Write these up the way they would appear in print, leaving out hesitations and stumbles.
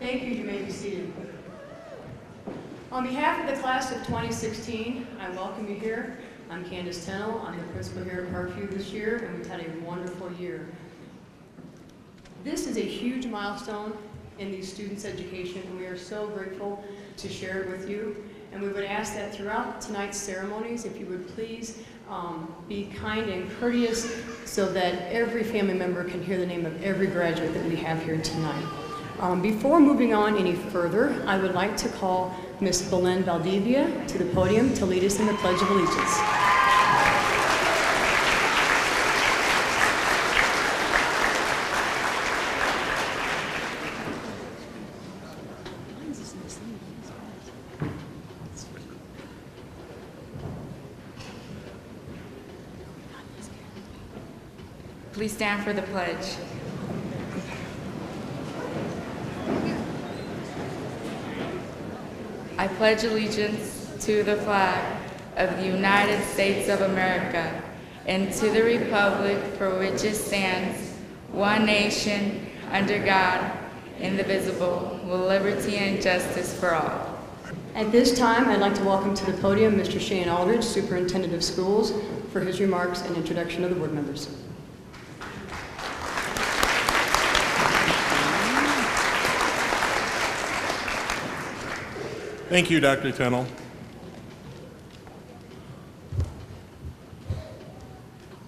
Thank you. You may be seated. On behalf of the class of 2016, I welcome you here. I'm Candace Tennell. I'm the principal here at Parkview this year, and we've had a wonderful year. This is a huge milestone in these students' education, and we are so grateful to share it with you. And we would ask that throughout tonight's ceremonies, if you would please be kind and courteous so that every family member can hear the name of every graduate that we have here tonight. Before moving on any further, I would like to call Ms. Belen Valdivia to the podium to lead us in the Pledge of Allegiance. Please stand for the pledge. I pledge allegiance to the flag of the United States of America and to the republic for which it stands, one nation, under God, indivisible, with liberty and justice for all. At this time, I'd like to welcome to the podium Mr. Shane Aldridge, Superintendent of Schools, for his remarks and introduction of the board members. Thank you, Dr. Tennell.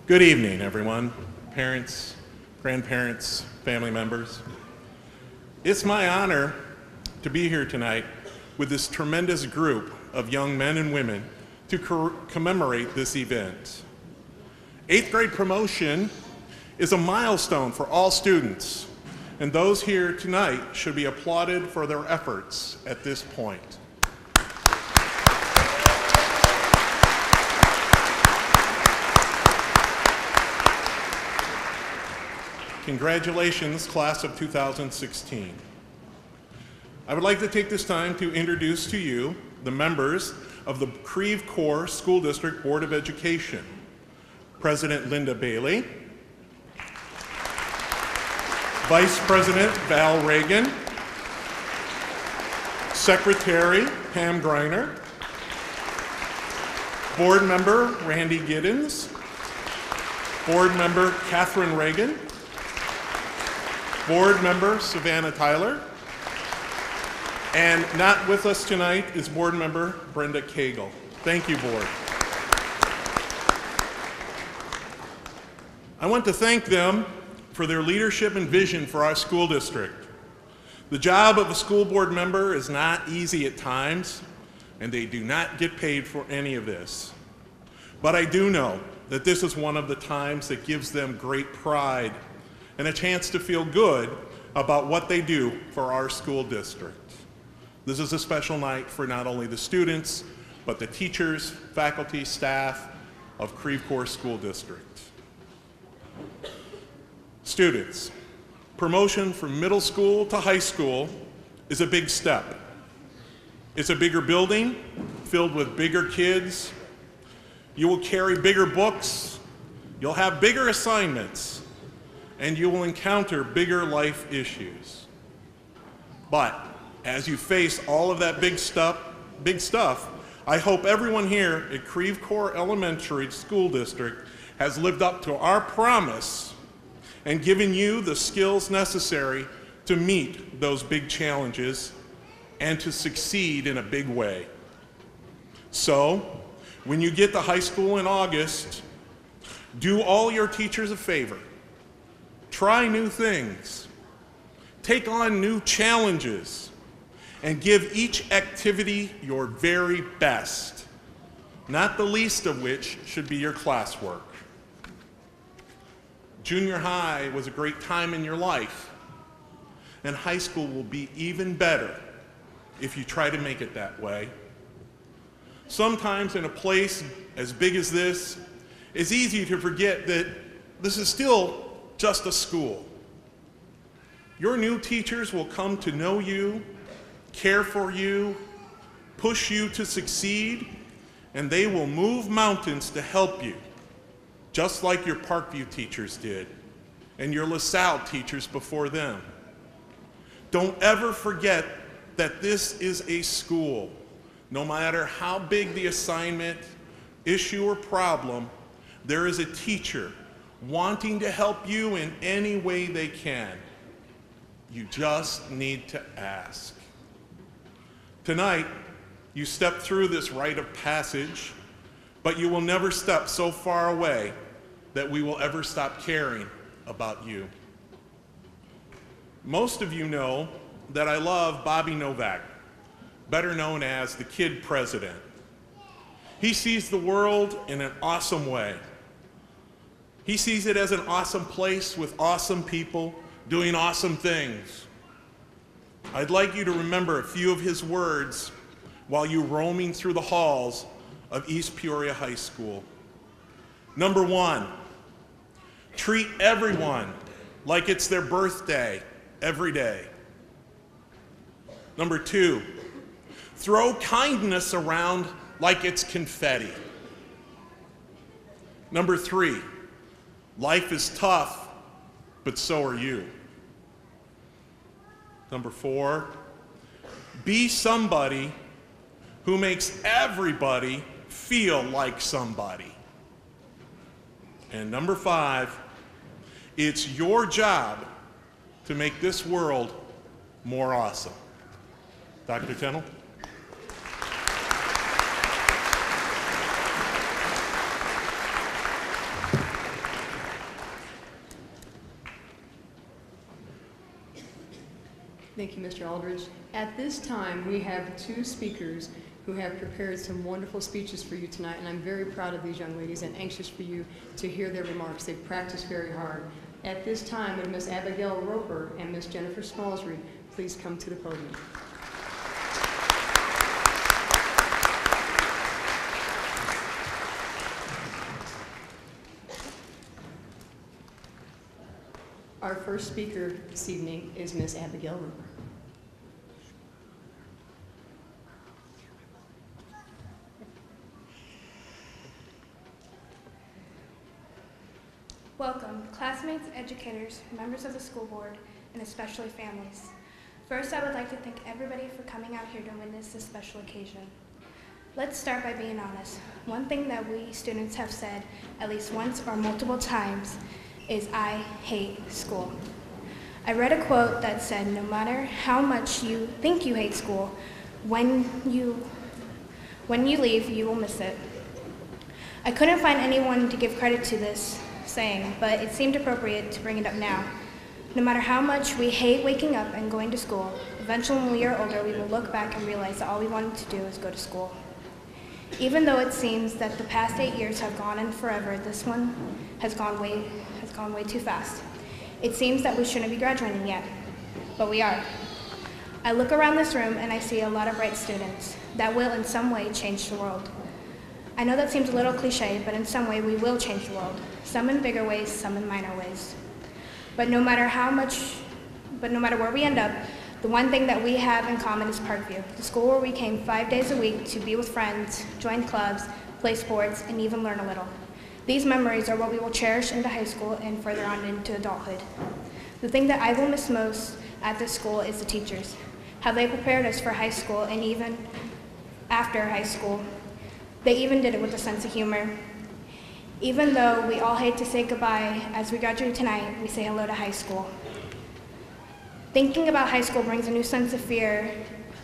Good evening, everyone, parents, grandparents, family members. It's my honor to be here tonight with this tremendous group of young men and women to commemorate this event. 8th grade promotion is a milestone for all students, and those here tonight should be applauded for their efforts at this point. Congratulations, class of 2016. I would like to take this time to introduce to you the members of the Creve Coeur School District Board of Education. President Linda Bailey, Vice President Val Reagan, Secretary Pam Greiner, Board Member Randy Giddens, Board Member Catherine Reagan, Board Member Savannah Tyler, and not with us tonight is Board Member Brenda Cagle. Thank you, Board. I want to thank them for their leadership and vision for our school district. The job of a school board member is not easy at times, and they do not get paid for any of this. But I do know that this is one of the times that gives them great pride and a chance to feel good about what they do for our school district. This is a special night for not only the students, but the teachers, faculty, staff of Creve Coeur School District. Students, promotion from middle school to high school is a big step. It's a bigger building filled with bigger kids. You will carry bigger books, you'll have bigger assignments, and you will encounter bigger life issues. But as you face all of that big stuff, I hope everyone here at Creve Coeur Elementary School District has lived up to our promise and given you the skills necessary to meet those big challenges and to succeed in a big way. So, when you get to high school in August, do all your teachers a favor. Try new things, take on new challenges, and give each activity your very best, not the least of which should be your classwork. Junior high was a great time in your life, and high school will be even better if you try to make it that way. Sometimes in a place as big as this, it's easy to forget that this is still just a school. Your new teachers will come to know you, care for you, push you to succeed, and they will move mountains to help you, just like your Parkview teachers did, and your LaSalle teachers before them. Don't ever forget that this is a school. No matter how big the assignment, issue, or problem, there is a teacher wanting to help you in any way they can. You just need to ask. Tonight, you step through this rite of passage, but you will never step so far away that we will ever stop caring about you. Most of you know that I love Bobby Novak, better known as the Kid President. He sees the world in an awesome way. He sees it as an awesome place with awesome people doing awesome things. I'd like you to remember a few of his words while you're roaming through the halls of East Peoria High School. Number 1, treat everyone like it's their birthday every day. Number 2, throw kindness around like it's confetti. Number 3, life is tough, but so are you. Number 4, be somebody who makes everybody feel like somebody. And number 5, it's your job to make this world more awesome. Dr. Tennell? Thank you, Mr. Aldridge. At this time, we have 2 speakers who have prepared some wonderful speeches for you tonight, and I'm very proud of these young ladies and anxious for you to hear their remarks. They've practiced very hard. At this time, would Ms. Abigail Roper and Ms. Jennifer Smallsreed please come to the podium. Our first speaker this evening is Ms. Abigail Roper. Welcome, classmates, educators, members of the school board, and especially families. First, I would like to thank everybody for coming out here to witness this special occasion. Let's start by being honest. One thing that we students have said at least once or multiple times is, "I hate school." I read a quote that said, "No matter how much you think you hate school, when you leave, you will miss it." I couldn't find anyone to give credit to this saying, but it seemed appropriate to bring it up now. No matter how much we hate waking up and going to school, eventually when we are older, we will look back and realize that all we wanted to do is go to school. Even though it seems that the past 8 years have gone on forever, this one has gone way too fast. It seems that we shouldn't be graduating yet, but we are. I look around this room and I see a lot of bright students that will in some way change the world. I know that seems a little cliche, but in some way we will change the world. Some in bigger ways, some in minor ways. But no matter where we end up, the one thing that we have in common is Parkview, the school where we came 5 days a week to be with friends, join clubs, play sports, and even learn a little. These memories are what we will cherish into high school and further on into adulthood. The thing that I will miss most at this school is the teachers, how they prepared us for high school and even after high school. They even did it with a sense of humor. Even though we all hate to say goodbye as we graduate tonight, we say hello to high school. Thinking about high school brings a new sense of fear,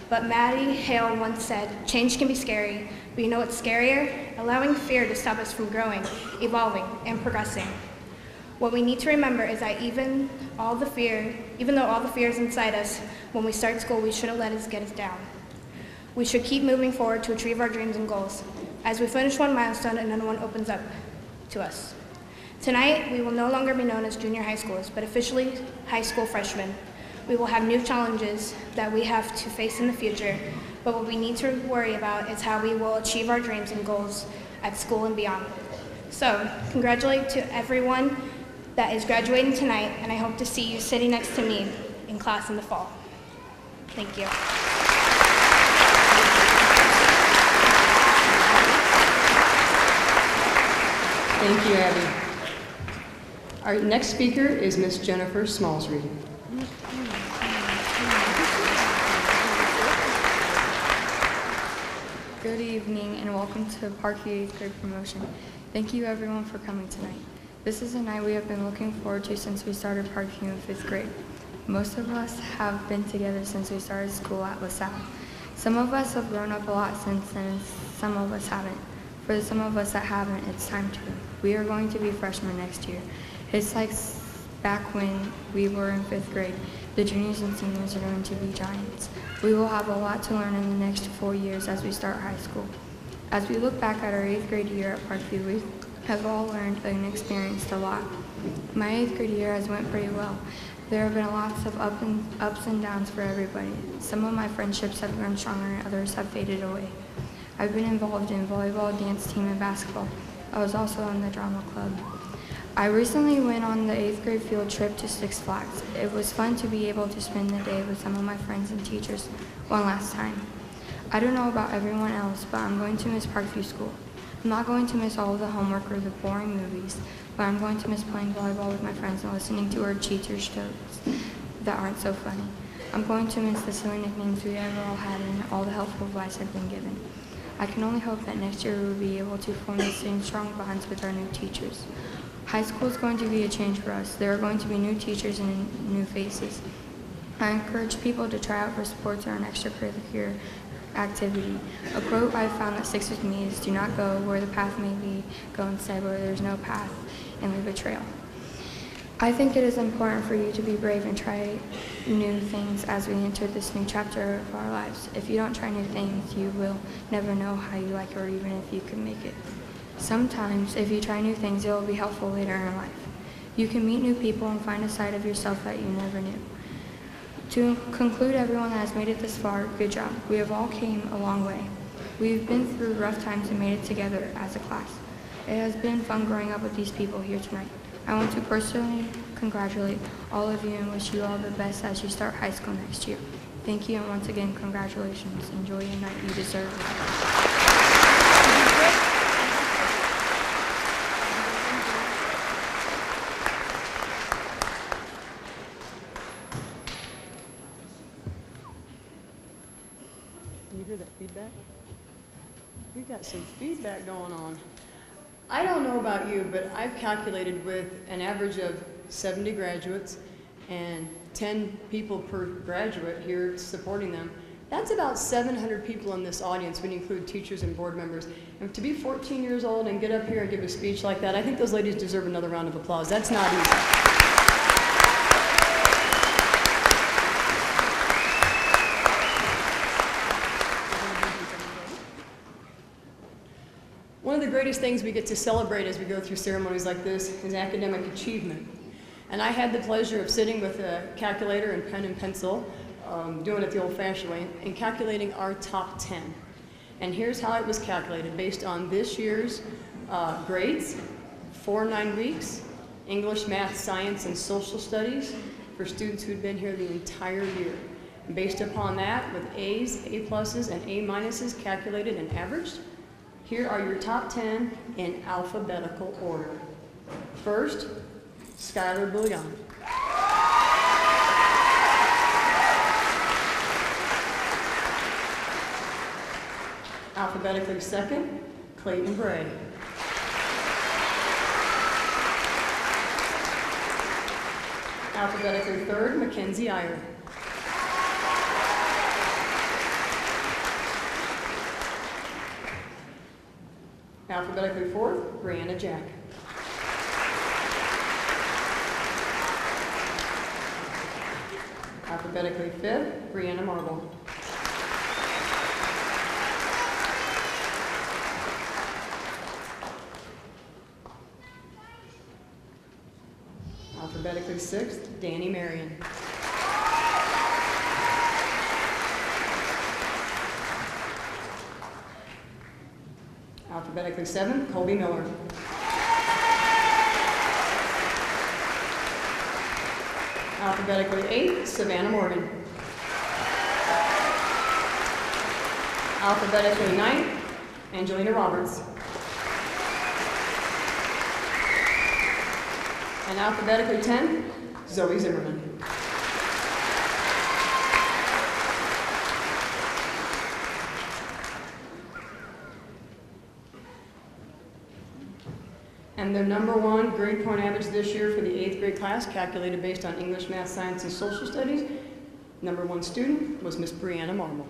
but Maddie Hale once said, "Change can be scary, but you know what's scarier? Allowing fear to stop us from growing, evolving, and progressing." What we need to remember is that even though all the fear is inside us, when we start school, we shouldn't let it get us down. We should keep moving forward to achieve our dreams and goals. As we finish one milestone, another one opens up to us. Tonight, we will no longer be known as junior high schoolers, but officially high school freshmen. We will have new challenges that we have to face in the future, but what we need to worry about is how we will achieve our dreams and goals at school and beyond. So, congratulate to everyone that is graduating tonight, and I hope to see you sitting next to me in class in the fall. Thank you. Thank you, Abby. Our next speaker is Ms. Jennifer Smallsreed. Good evening and welcome to Parkview 8th grade promotion. Thank you everyone for coming tonight. This is a night we have been looking forward to since we started Parkview in 5th grade. Most of us have been together since we started school at LaSalle. Some of us have grown up a lot since then and some of us haven't. For some of us that haven't, it's time to. We are going to be freshmen next year. It's like back when we were in 5th grade. The juniors and seniors are going to be giants. We will have a lot to learn in the next 4 years as we start high school. As we look back at our 8th grade year at Parkview, we have all learned and experienced a lot. My 8th grade year has went pretty well. There have been lots of ups and downs for everybody. Some of my friendships have grown stronger and others have faded away. I've been involved in volleyball, dance team, and basketball. I was also in the drama club. I recently went on the 8th grade field trip to Six Flags. It was fun to be able to spend the day with some of my friends and teachers one last time. I don't know about everyone else, but I'm going to miss Parkview School. I'm not going to miss all of the homework or the boring movies, but I'm going to miss playing volleyball with my friends and listening to our teachers' jokes that aren't so funny. I'm going to miss the silly nicknames we ever all had and all the helpful advice I've been given. I can only hope that next year we will be able to form the same strong bonds with our new teachers. High school is going to be a change for us. There are going to be new teachers and new faces. I encourage people to try out for sports or an extracurricular activity. A quote I found that sticks with me is, "Do not go where the path may lead, go instead where there is no path and leave a trail." I think it is important for you to be brave and try new things as we enter this new chapter of our lives. If you don't try new things, you will never know how you like it or even if you can make it. Sometimes, if you try new things, it will be helpful later in life. You can meet new people and find a side of yourself that you never knew. To conclude, everyone that has made it this far, good job. We have all came a long way. We've been through rough times and made it together as a class. It has been fun growing up with these people here tonight. I want to personally congratulate all of you and wish you all the best as you start high school next year. Thank you, and once again, congratulations. Enjoy your night. You deserve it. You hear that feedback? We've got some feedback going on. I don't know about you, but I've calculated with an average of 70 graduates and 10 people per graduate here supporting them. That's about 700 people in this audience when you include teachers and board members. And to be 14 years old and get up here and give a speech like that, I think those ladies deserve another round of applause. That's not easy. One of the greatest things we get to celebrate as we go through ceremonies like this is academic achievement. And I had the pleasure of sitting with a calculator and pen and pencil, doing it the old-fashioned way, and calculating our top 10. And here's how it was calculated based on this year's grades, 4 9 weeks, English, math, science, and social studies for students who'd been here the entire year. And based upon that, with A's, A pluses, and A minuses calculated and averaged, here are your top 10 in alphabetical order. First, Skylar Bouillon. Alphabetically second, Clayton Bray. Alphabetically third, Mackenzie Iyer. Alphabetically fourth, Brianna Jack. Alphabetically fifth, Brianna Marble. Alphabetically sixth, Danny Marion. Alphabetically seventh, Colby Miller. Alphabetically eighth, Savannah Morgan. Alphabetically ninth, Angelina Roberts. And alphabetically 10th, Zoe Zimmerman. And their #1 grade point average this year for the 8th grade class, calculated based on English, Math, Science, and Social Studies, #1 student was Miss Brianna Marble.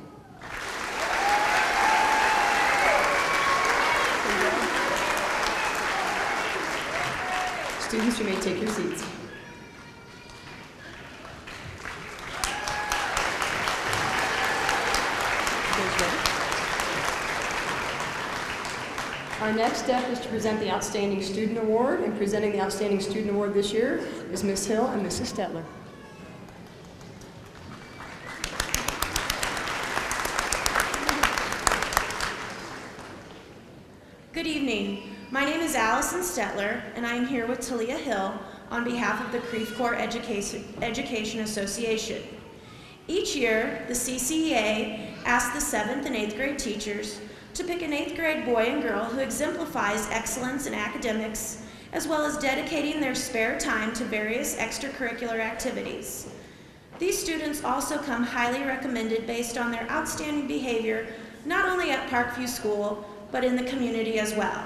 Students, you may take your seats. Our next step is to present the Outstanding Student Award, and presenting the Outstanding Student Award this year is Ms. Hill and Mrs. Stetler. Good evening. My name is Allison Stetler, and I am here with Talia Hill on behalf of the Creve Coeur Education Association. Each year, the CCEA asks the 7th and 8th grade teachers to pick an 8th grade boy and girl who exemplifies excellence in academics, as well as dedicating their spare time to various extracurricular activities. These students also come highly recommended based on their outstanding behavior, not only at Parkview School, but in the community as well.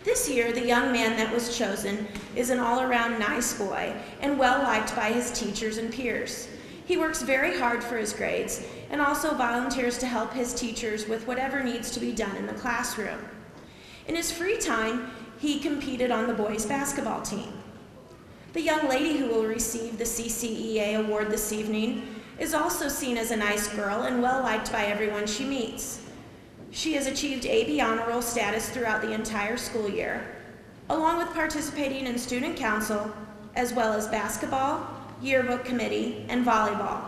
This year, the young man that was chosen is an all-around nice boy and well-liked by his teachers and peers. He works very hard for his grades and also volunteers to help his teachers with whatever needs to be done in the classroom. In his free time, he competed on the boys' basketball team. The young lady who will receive the CCEA award this evening is also seen as a nice girl and well-liked by everyone she meets. She has achieved AB Honor Roll status throughout the entire school year, along with participating in student council, as well as basketball, yearbook committee, and volleyball.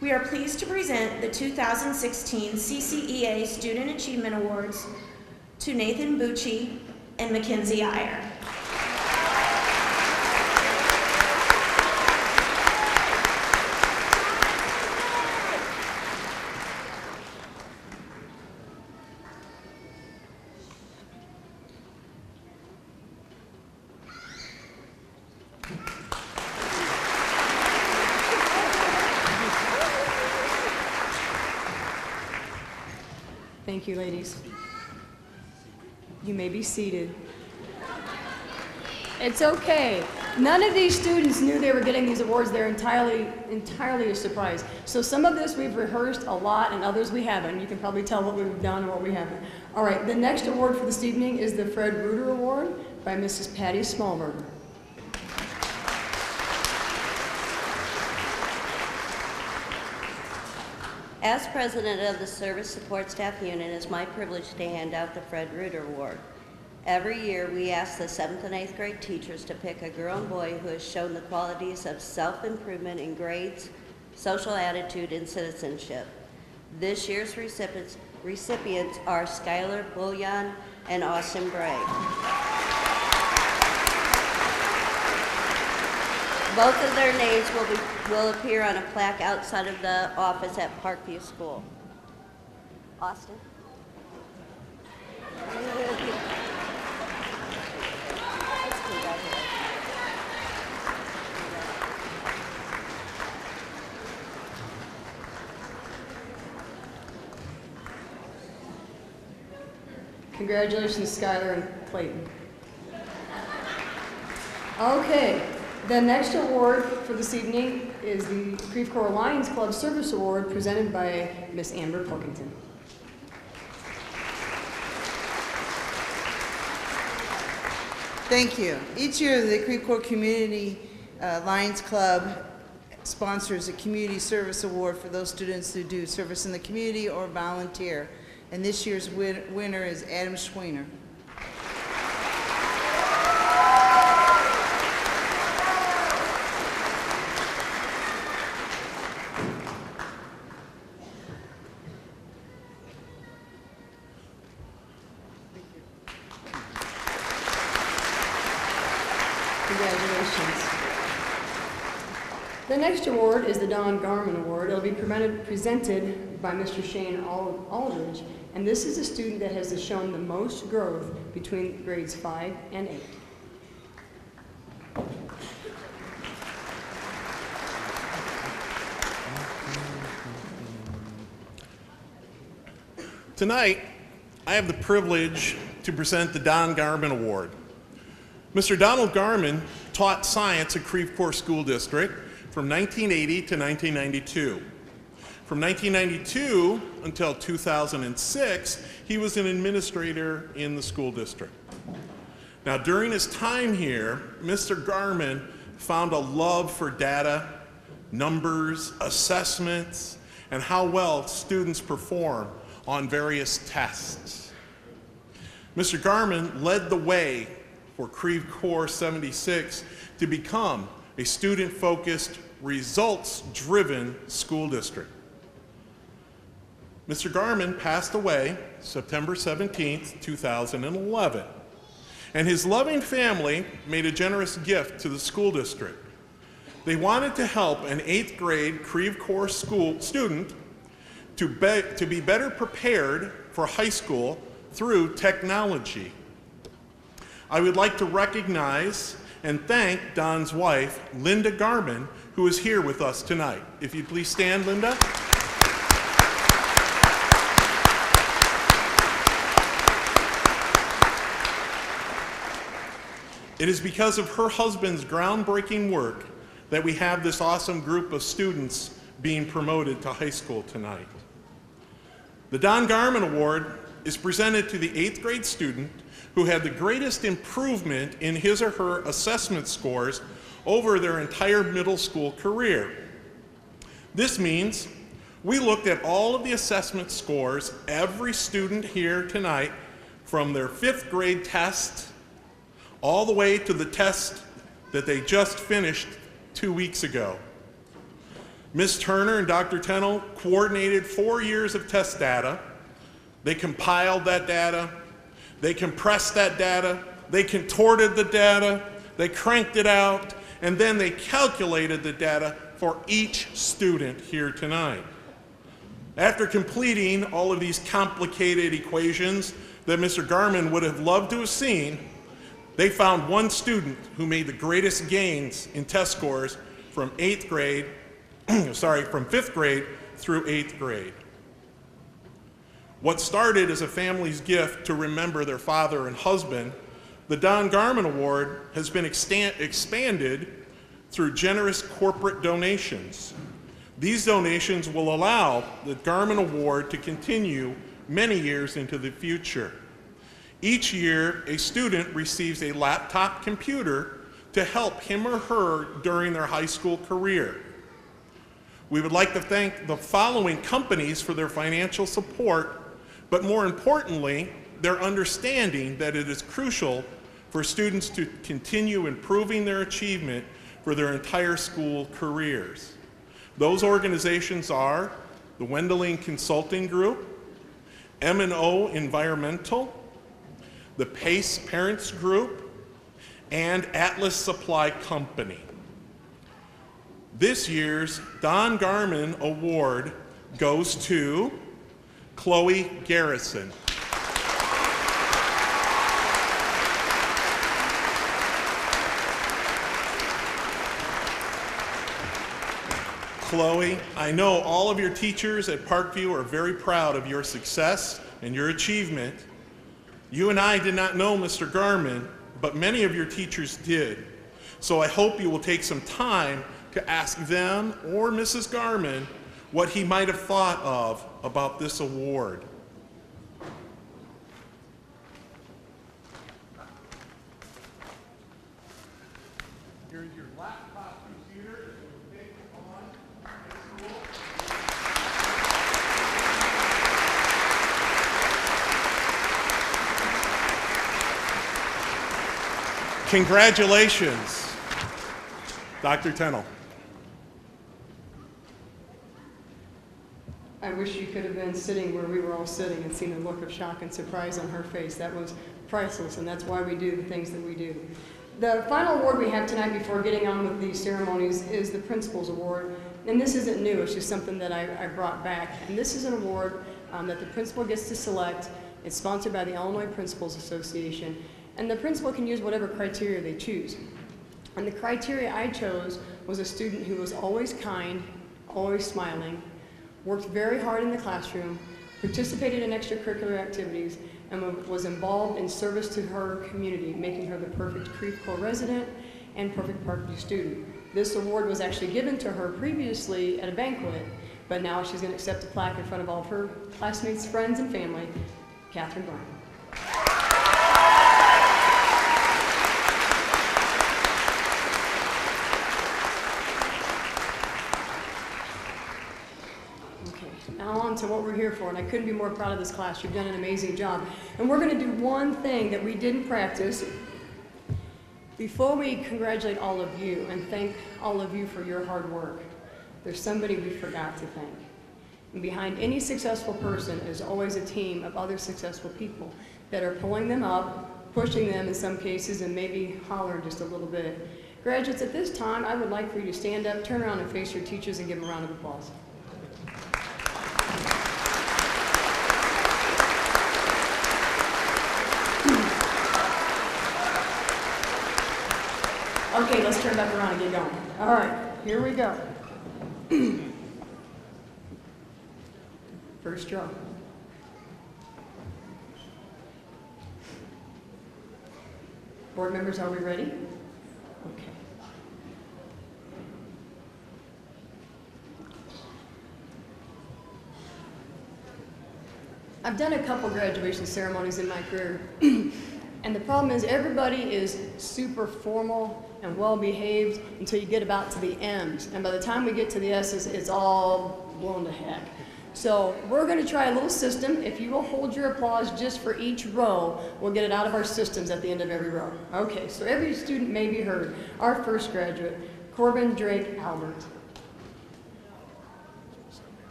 We are pleased to present the 2016 CCEA Student Achievement Awards to Nathan Bucci and Mackenzie Iyer. Thank you, ladies. You may be seated. It's okay. None of these students knew they were getting these awards. They're entirely a surprise. So some of this we've rehearsed a lot, and others we haven't. You can probably tell what we've done and what we haven't. All right, the next award for this evening is the Fred Reuter Award by Mrs. Patty Smallberger. As president of the Service Support Staff Unit, it is my privilege to hand out the Fred Reuter Award. Every year, we ask the 7th and 8th grade teachers to pick a girl and boy who has shown the qualities of self-improvement in grades, social attitude, and citizenship. This year's recipients are Skylar Bullion and Austin Bray. Both of their names will appear on a plaque outside of the office at Parkview School. Austin? Congratulations, Skylar and Clayton. Okay. The next award for this evening is the Creve Coeur Lions Club Service Award presented by Miss Amber Pilkington. Thank you. Each year, the Creve Coeur Community Lions Club sponsors a community service award for those students who do service in the community or volunteer. And this year's winner is Adam Schweiner. Congratulations. The next award is the Don Garman Award. It'll be presented by Mr. Shane Aldridge, and this is a student that has shown the most growth between grades 5 and 8. Tonight, I have the privilege to present the Don Garman Award. Mr. Donald Garman taught science at Creve Coeur School District from 1980 to 1992. From 1992 until 2006, he was an administrator in the school district. Now, during his time here, Mr. Garman found a love for data, numbers, assessments, and how well students perform on various tests. Mr. Garman led the way for Creve Coeur 76 to become a student-focused, results-driven school district. Mr. Garman passed away September 17th, 2011, and his loving family made a generous gift to the school district. They wanted to help an 8th grade Creve Coeur school student to be better prepared for high school through technology. I would like to recognize and thank Don's wife, Linda Garman, who is here with us tonight. If you'd please stand, Linda. It is because of her husband's groundbreaking work that we have this awesome group of students being promoted to high school tonight. The Don Garman Award is presented to the 8th grade student who had the greatest improvement in his or her assessment scores over their entire middle school career. This means we looked at all of the assessment scores every student here tonight from their 5th grade test all the way to the test that they just finished 2 weeks ago. Ms. Turner and Dr. Tennell coordinated 4 years of test data. They compiled that data, they compressed that data, they contorted the data, they cranked it out, and then they calculated the data for each student here tonight. After completing all of these complicated equations that Mr. Garman would have loved to have seen, they found one student who made the greatest gains in test scores from 5th grade through 8th grade. What started as a family's gift to remember their father and husband, the Don Garman Award has been expanded through generous corporate donations. These donations will allow the Garman Award to continue many years into the future. Each year, a student receives a laptop computer to help him or her during their high school career. We would like to thank the following companies for their financial support, but more importantly, their understanding that it is crucial for students to continue improving their achievement for their entire school careers. Those organizations are the Wendeling Consulting Group, M&O Environmental, the PACE Parents Group, and Atlas Supply Company. This year's Don Garman Award goes to Chloe Garrison. Chloe, I know all of your teachers at Parkview are very proud of your success and your achievement. You and I did not know Mr. Garman, but many of your teachers did. So I hope you will take some time to ask them or Mrs. Garman what he might have thought of about this award. Here's your laptop computer that you'll take on high school. Congratulations, Dr. Tennell. I wish you could have been sitting where we were all sitting and seen the look of shock and surprise on her face. That was priceless, and that's why we do the things that we do. The final award we have tonight before getting on with these ceremonies is the Principal's Award. And this isn't new, it's just something that I brought back. And this is an award that the principal gets to select. It's sponsored by the Illinois Principals Association. And the principal can use whatever criteria they choose. And the criteria I chose was a student who was always kind, always smiling, worked very hard in the classroom, participated in extracurricular activities, and was involved in service to her community, making her the perfect Creve Coeur resident and perfect Parkview student. This award was actually given to her previously at a banquet, but now she's going to accept a plaque in front of all of her classmates, friends, and family. Catherine Brown. Okay, now on to what we're here for, and I couldn't be more proud of this class. You've done an amazing job. And we're going to do one thing that we didn't practice. Before we congratulate all of you and thank all of you for your hard work, there's somebody we forgot to thank. And behind any successful person is always a team of other successful people that are pulling them up, pushing them in some cases, and maybe hollering just a little bit. Graduates, at this time, I would like for you to stand up, turn around and face your teachers and give them a round of applause. Okay, let's turn back around and get going. All right, here we go. First row. Board members, are we ready? Okay. I've done a couple graduation ceremonies in my career, and the problem is everybody is super formal and well-behaved until you get about to the M's, and by the time we get to the S's, it's all blown to heck. So we're going to try a little system. If you will hold your applause just for each row, we'll get it out of our systems at the end of every row. Okay, so every student may be heard. Our first graduate, Corbin Drake Albert.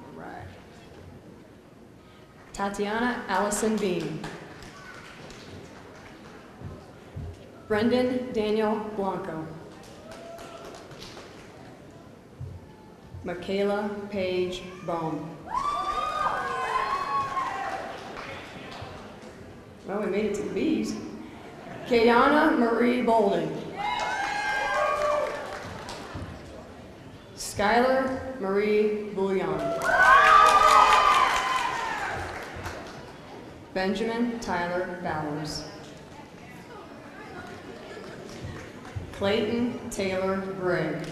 All right. Tatiana Allison Bean. Brendan Daniel Blanco. Michaela Paige Bone. Well, we made it to the B's. Kayana Marie Bolden. Skylar Marie Bouillon. Benjamin Tyler Bowers. Clayton Taylor Gregg.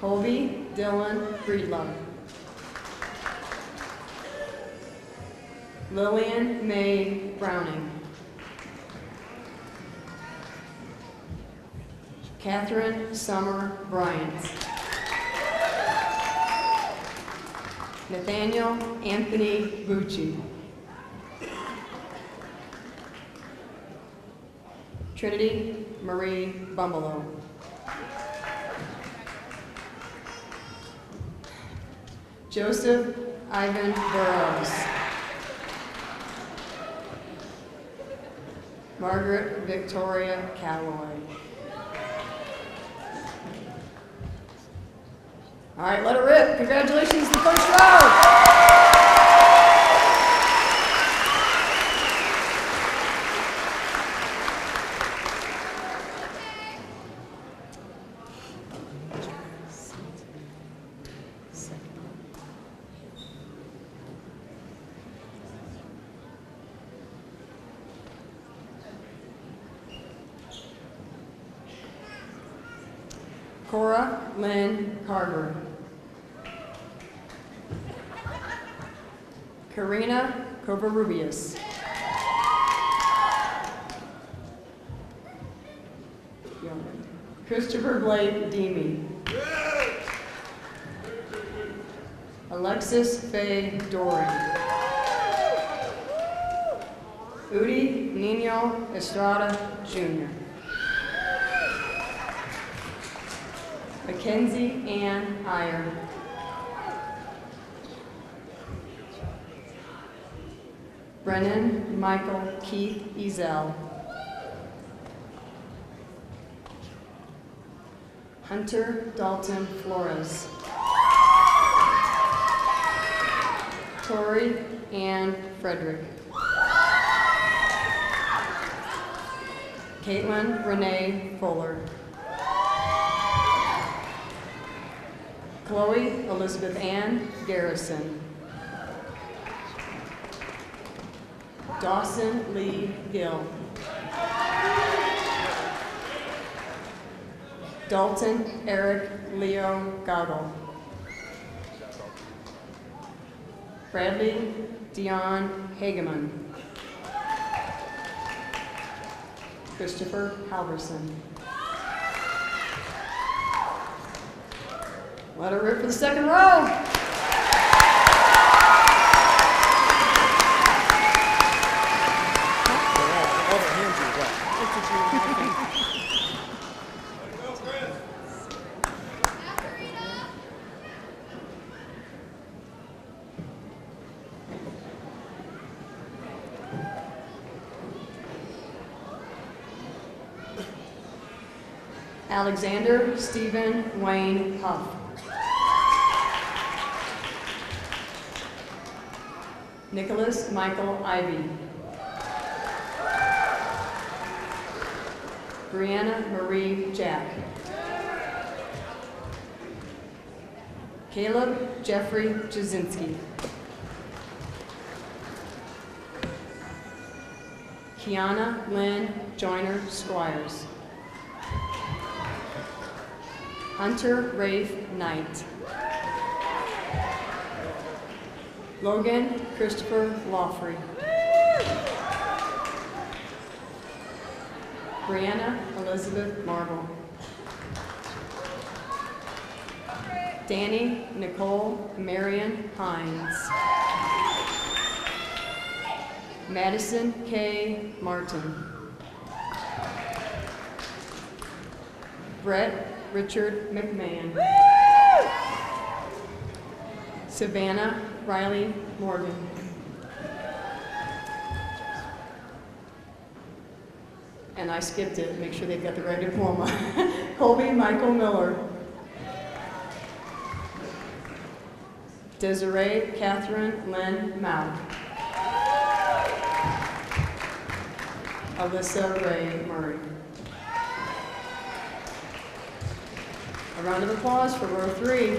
Colby Dylan Breedlove. Lillian May Browning. Catherine Summer Bryant. Nathaniel Anthony Bucci. Trinity Marie Bumbelow. Joseph Ivan Burrows. Margaret Victoria Calloway. All right, let it rip. Congratulations to the first row. Cora Lynn Carver. Karina Covarrubias. Christopher Blake Deemy. Alexis Faye Dory. Udi Nino Estrada Jr. Mackenzie Ann Iyer. Brennan Michael Keith Ezel. Hunter Dalton Flores. Tori Ann Frederick. Caitlin Renee Fuller. Chloe Elizabeth Ann Garrison. Dawson Lee Gill. Dalton Eric Leo Goggle. Bradley Dion Hageman. Christopher Halverson. Let it rip for the second row. Alexander Stephen Wayne Huff. Nicholas Michael Ivy. Brianna Marie Jack. Caleb Jeffrey Jasinski. Kiana Lynn Joyner Squires. Hunter Rafe Knight. Logan Christopher Lawfrey. Brianna Elizabeth Marble. Danny Nicole Marion Hines. Madison K. Martin. Brett Richard McMahon. Savannah Riley Morgan. And I skipped it, make sure they've got the right diploma. Colby Michael Miller. Desiree Catherine Lynn Mount. Alyssa Ray Murray. A round of applause for row 3.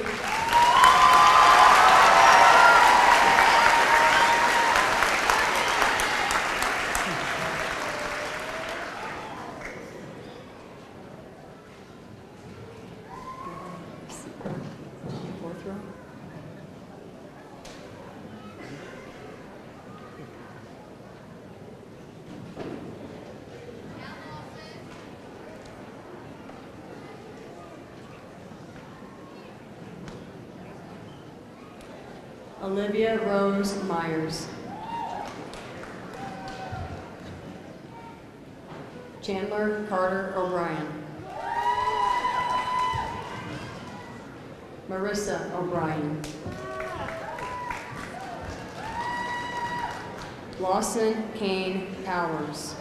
Fourth row. Olivia Rose Myers. Chandler Carter O'Brien. Marissa O'Brien. Lawson Kane Powers.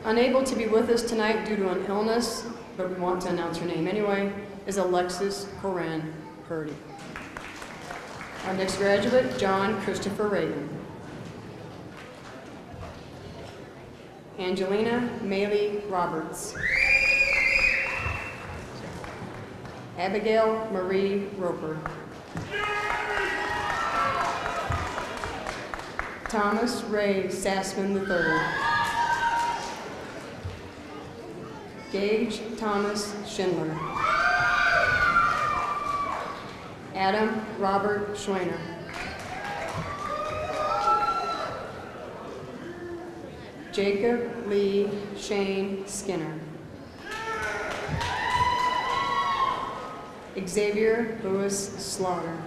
Unable to be with us tonight due to an illness, but we want to announce her name anyway, is Alexis Corinne Purdy. Our next graduate, John Christopher Reagan. Angelina Maylee Roberts. Abigail Marie Roper. Thomas Ray Sassman III. Gage Thomas Schindler. Adam Robert Schweiner. Jacob Lee Shane Skinner. Xavier Lewis Slaughter.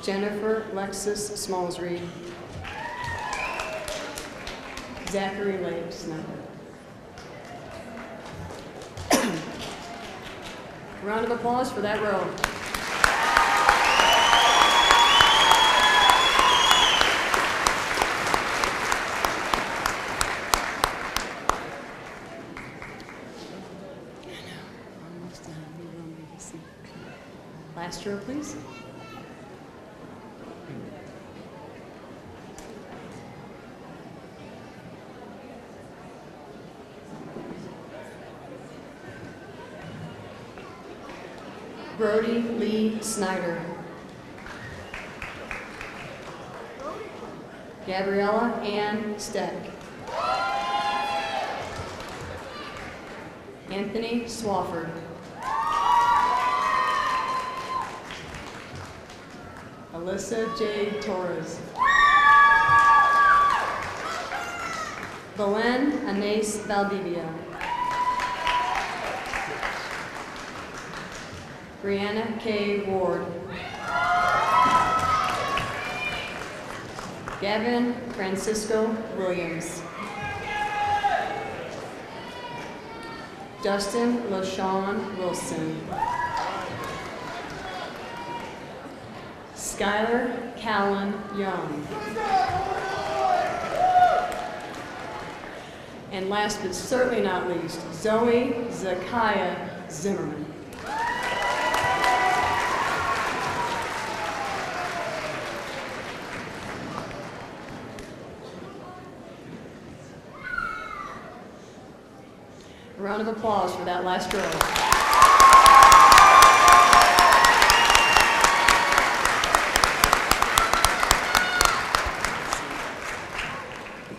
Jennifer Lexus Smallsreed. Zachary Lake Snyder. Round of applause for that row. Last row, please. Lee Snyder. Gabriella Ann Steck. Anthony Swafford. Alyssa J. Torres. Belen Anais Valdivia. Brianna K. Ward. Gavin Francisco Williams. Justin LaShawn Wilson. Skylar Callan Young. And last but certainly not least, Zoe Zakiah Zimmerman. A round of applause for that last row.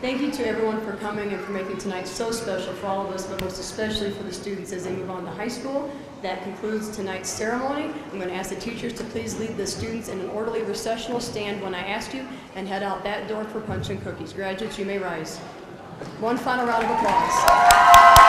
Thank you to everyone for coming and for making tonight so special for all of us, but most especially for the students as they move on to high school. That concludes tonight's ceremony. I'm going to ask the teachers to please lead the students in an orderly recessional stand when I ask you, and head out that door for punch and cookies. Graduates, you may rise. One final round of applause.